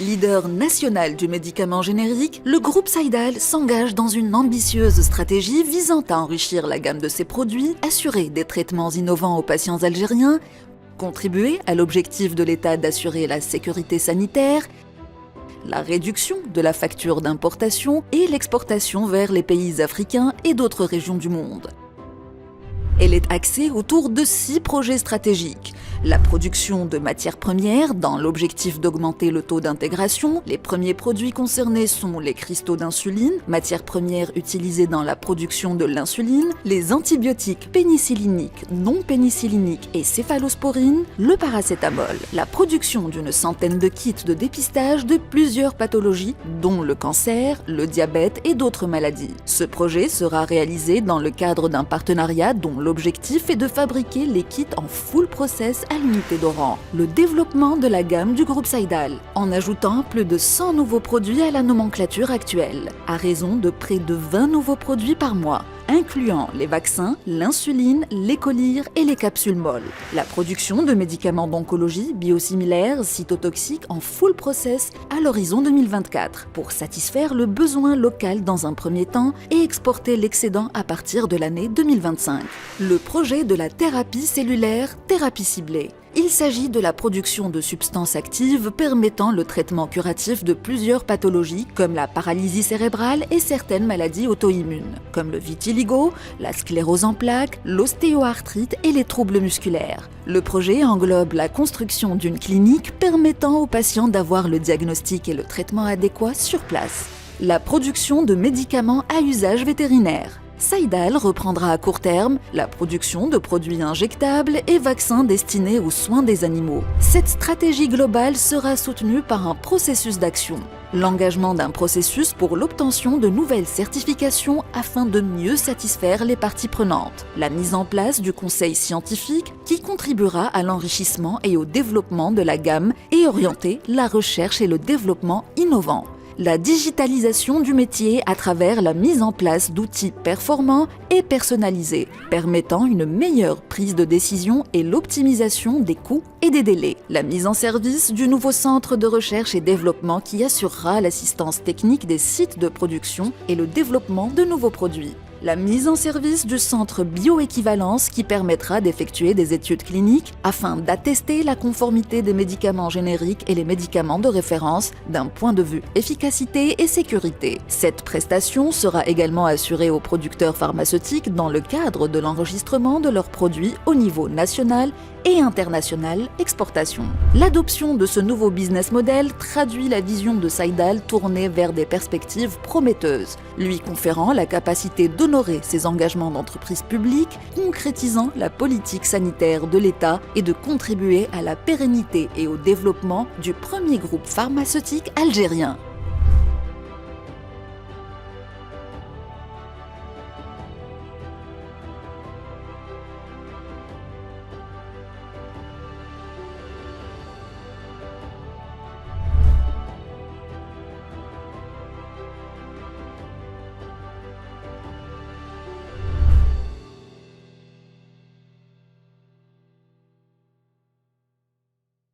Leader national du médicament générique, le groupe Saïdal s'engage dans une ambitieuse stratégie visant à enrichir la gamme de ses produits, assurer des traitements innovants aux patients algériens, contribuer à l'objectif de l'État d'assurer la sécurité sanitaire, la réduction de la facture d'importation et l'exportation vers les pays africains et d'autres régions du monde. Elle est axée autour de 6 projets stratégiques. La production de matières premières dans l'objectif d'augmenter le taux d'intégration. Les premiers produits concernés sont les cristaux d'insuline, matières premières utilisées dans la production de l'insuline, les antibiotiques pénicilliniques, non pénicilliniques et céphalosporines, le paracétamol. La production d'une centaine de kits de dépistage de plusieurs pathologies, dont le cancer, le diabète et d'autres maladies. Ce projet sera réalisé dans le cadre d'un partenariat dont l'objectif est de fabriquer les kits en full process à l'unité d'Oran, le développement de la gamme du groupe Saïdal, en ajoutant plus de 100 nouveaux produits à la nomenclature actuelle, à raison de près de 20 nouveaux produits par mois, incluant les vaccins, l'insuline, les collyres et les capsules molles. La production de médicaments d'oncologie biosimilaires, cytotoxiques en full process à l'horizon 2024, pour satisfaire le besoin local dans un premier temps et exporter l'excédent à partir de l'année 2025. Le projet de la thérapie cellulaire, thérapie ciblée. Il s'agit de la production de substances actives permettant le traitement curatif de plusieurs pathologies comme la paralysie cérébrale et certaines maladies auto-immunes, comme le vitiligo, la sclérose en plaques, l'ostéoarthrite et les troubles musculaires. Le projet englobe la construction d'une clinique permettant aux patients d'avoir le diagnostic et le traitement adéquat sur place. La production de médicaments à usage vétérinaire. Saïdal reprendra à court terme la production de produits injectables et vaccins destinés aux soins des animaux. Cette stratégie globale sera soutenue par un processus d'action. L'engagement d'un processus pour l'obtention de nouvelles certifications afin de mieux satisfaire les parties prenantes. La mise en place du conseil scientifique qui contribuera à l'enrichissement et au développement de la gamme et orienter la recherche et le développement innovant. La digitalisation du métier à travers la mise en place d'outils performants et personnalisés, permettant une meilleure prise de décision et l'optimisation des coûts et des délais. La mise en service du nouveau centre de recherche et développement qui assurera l'assistance technique des sites de production et le développement de nouveaux produits. La mise en service du centre bioéquivalence qui permettra d'effectuer des études cliniques afin d'attester la conformité des médicaments génériques et les médicaments de référence d'un point de vue efficacité et sécurité. Cette prestation sera également assurée aux producteurs pharmaceutiques dans le cadre de l'enregistrement de leurs produits au niveau national et international exportation. L'adoption de ce nouveau business model traduit la vision de Saïdal tournée vers des perspectives prometteuses, lui conférant la capacité d'honorer ses engagements d'entreprise publique, concrétisant la politique sanitaire de l'État et de contribuer à la pérennité et au développement du premier groupe pharmaceutique algérien.